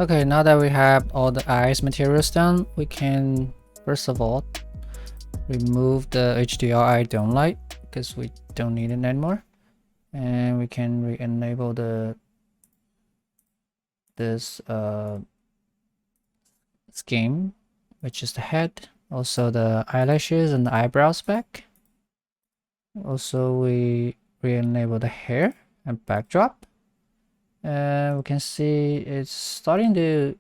Okay, now that we have all the eyes materials done, we can first of all remove the HDRI dome light because we don't need it anymore, and we can re-enable this scheme, which is the head, also the eyelashes and the eyebrows back. Also, we re-enable the hair and backdrop, and we can see it's starting to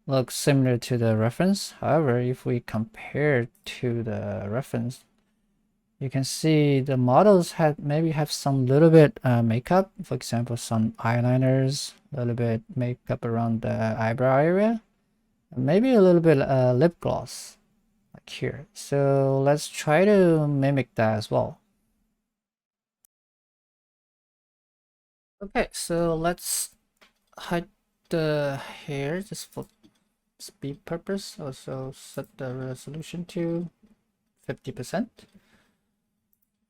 look similar to the reference. However, if we compare to the reference, you can see the models maybe have some little bit makeup. For example, some eyeliners, a little bit makeup around the eyebrow area, and maybe a little bit lip gloss like here. So let's try to mimic that as well. Okay, so let's hide the hair just for speed purpose. Also set the resolution to 50%.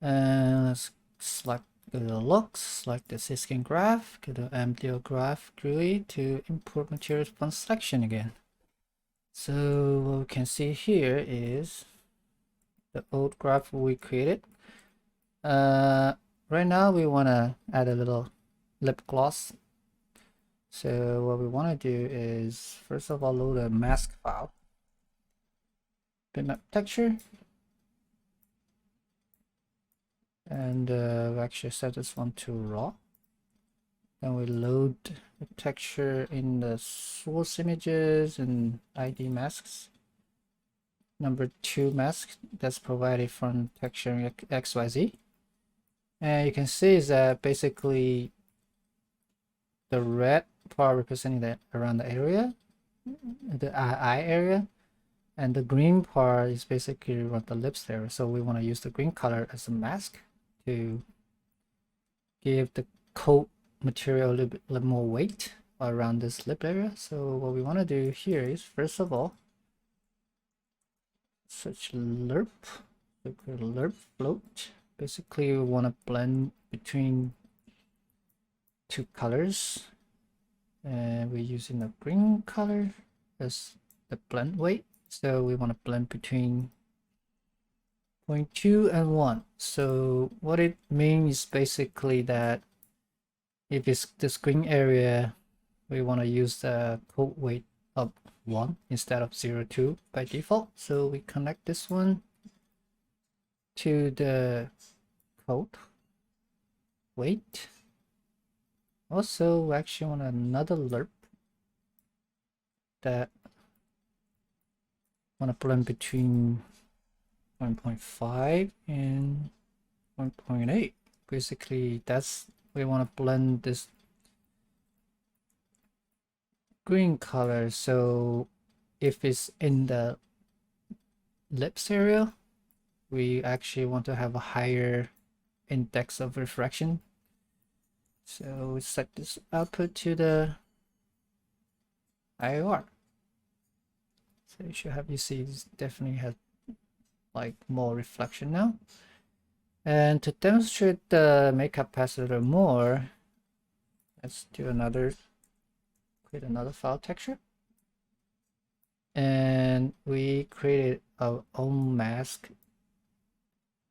And let's select go to looks, select the skin graph, go to MDO graph GUI to import materials from selection again. So what we can see here is the old graph we created. Right now we want to add a little lip gloss. So what we want to do is first of all load a mask file, bitmap texture, and we actually set this one to raw. Then we load the texture in the source images and ID masks. Number 2 mask that's provided from texture XYZ. And you can see is that basically the red part representing the around the area, the eye area, and the green part is basically around the lips there. So we want to use the green color as a mask to give the coat material a little more weight around this lip area. So what we want to do here is first of all search lerp, lerp float. Basically we want to blend between two colors, and we're using the green color as the blend weight. So we want to blend between 0.2 and 1. So what it means is basically that if it's this green area, we want to use the coat weight of 1 instead of 0.2 by default. So we connect this one to the coat weight. Also, we actually want another lerp that want to blend between 1.5 and 1.8. Basically, that's we want to blend this green color. So if it's in the lips area, we actually want to have a higher index of refraction. So we set this output to the IOR. So you should have, you see this definitely has like more reflection now. And to demonstrate the makeup capacitor more, let's do create another file texture. And we created our own mask,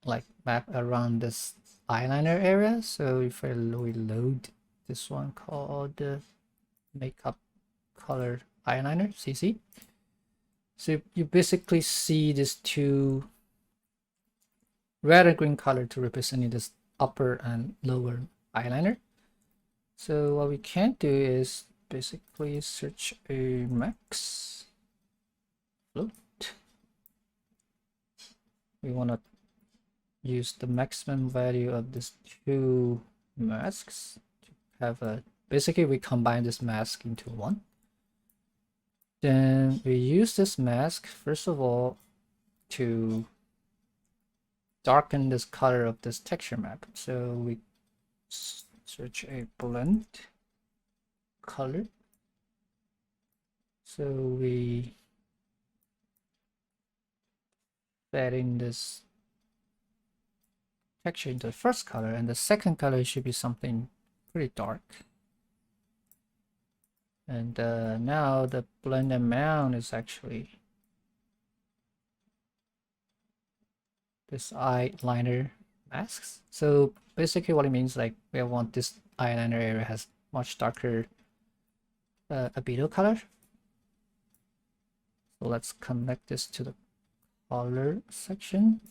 like map around this eyeliner area. So if we load this one called the makeup color eyeliner, CC. So you basically see these two red and green color to represent this upper and lower eyeliner. So what we can do is basically search a max float. We want to use the maximum value of these two masks to have a, basically we combine this mask into one. Then we use this mask first of all to darken this color of this texture map. So we search a blend color. So we add in this texture into the first color, and the second color should be something pretty dark. And now the blend amount is actually this eyeliner masks. So basically what it means, like we want this eyeliner area has much darker albedo color. So let's connect this to the color section.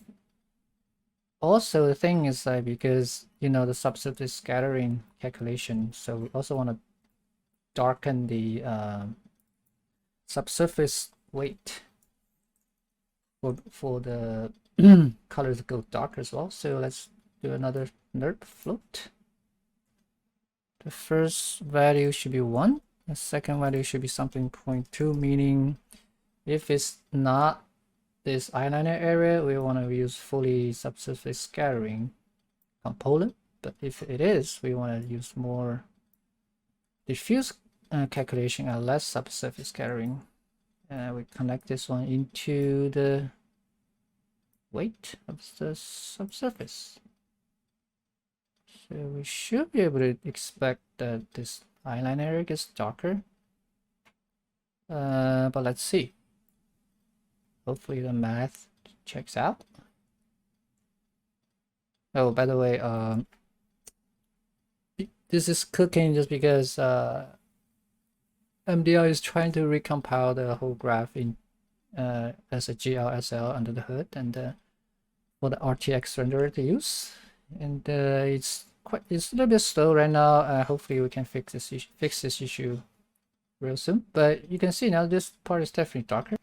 Also, the thing is like, because you know the subsurface scattering calculation, so we also want to darken the subsurface weight for the colors to go darker as well. So let's do another NURB float. The first value should be 1. The second value should be something 0.2, meaning if it's not this eyeliner area, we want to use fully subsurface scattering component. But if it is, we want to use more diffuse calculation and less subsurface scattering. We connect this one into the weight of the subsurface. So we should be able to expect that this eyeliner area gets darker. But let's see. Hopefully the math checks out. Oh, by the way, this is cooking just because MDL is trying to recompile the whole graph in as a GLSL under the hood, and for the RTX renderer to use. And it's a little bit slow right now. Hopefully we can fix this issue real soon. But you can see now this part is definitely darker.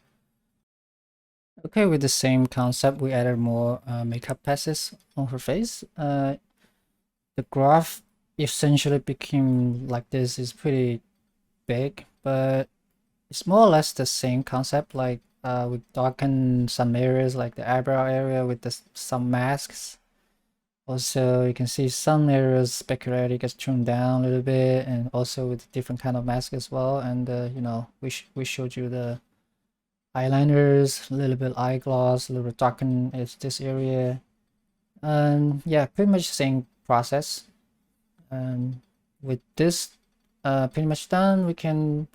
Okay, with the same concept, we added more makeup passes on her face. The graph essentially became like this. Is pretty big, but it's more or less the same concept. Like we darken some areas like the eyebrow area with some masks. Also, you can see some areas specularity gets trimmed down a little bit, and also with different kind of mask as well. And you know, we showed you the eyeliners, a little bit eye gloss, a little bit darken is this area. And yeah, pretty much the same process. And with this pretty much done, we can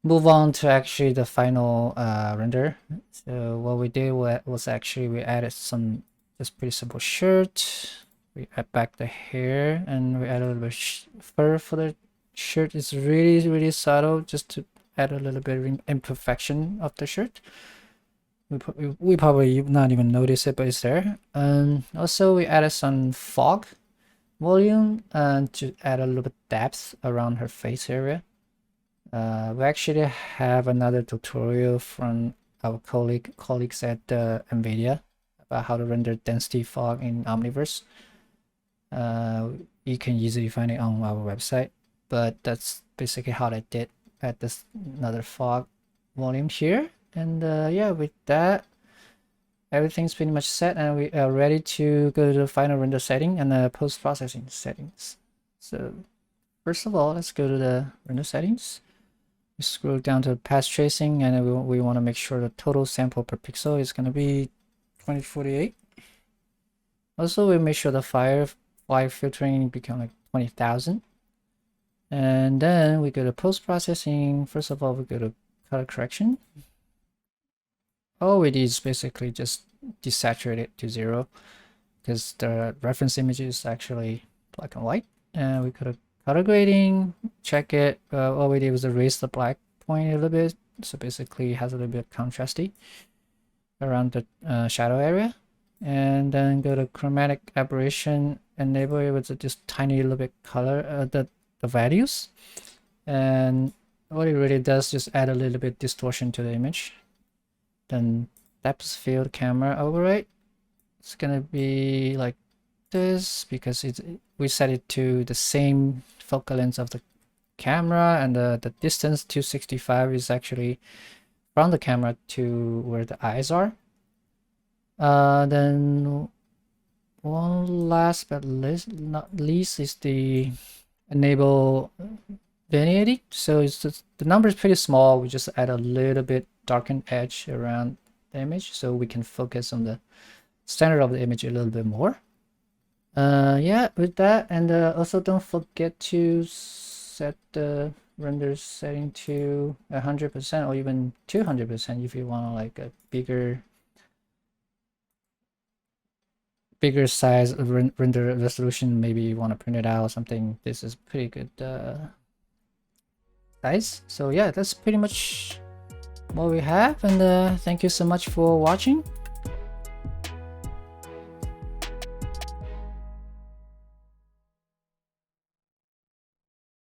move on to actually the final render. So what we did was actually we added some just pretty simple shirt. We add back the hair, and we add a little bit fur for the shirt. It's really subtle, just to add a little bit of imperfection of the shirt. We probably not even notice it, but it's there. And also we added some fog volume and to add a little bit depth around her face area. We actually have another tutorial from our colleagues at NVIDIA about how to render density fog in Omniverse. You can easily find it on our website, but that's basically how I did at this another fog volume here. And yeah, with that, everything's pretty much set, and we are ready to go to the final render setting and the post-processing settings. So first of all, let's go to the render settings. We scroll down to path tracing, and we want to make sure the total sample per pixel is going to be 2048. Also, we make sure the fire filtering become like 20,000. And then we go to post-processing. First of all, we go to color correction. All we did is basically just desaturate it to 0, because the reference image is actually black and white. And we go to color grading, check it. All we did was erase the black point a little bit, so basically it has a little bit of contrasty around the shadow area. And then go to chromatic aberration, enable it with just tiny little bit color, the values. And what it really does, just add a little bit distortion to the image. Then depth field camera override, it's gonna be like this, because we set it to the same focal length of the camera, and the distance 265 is actually from the camera to where the eyes are. Then one last but not least is the enable linearity. So it's just, the number is pretty small. We just add a little bit darkened edge around the image, so we can focus on the center of the image a little bit more. Yeah, with that, and also don't forget to set the render setting to 100% or even 200% if you want like a bigger size of render resolution. Maybe you want to print it out or something. This is pretty good size. So yeah, that's pretty much what we have, and thank you so much for watching.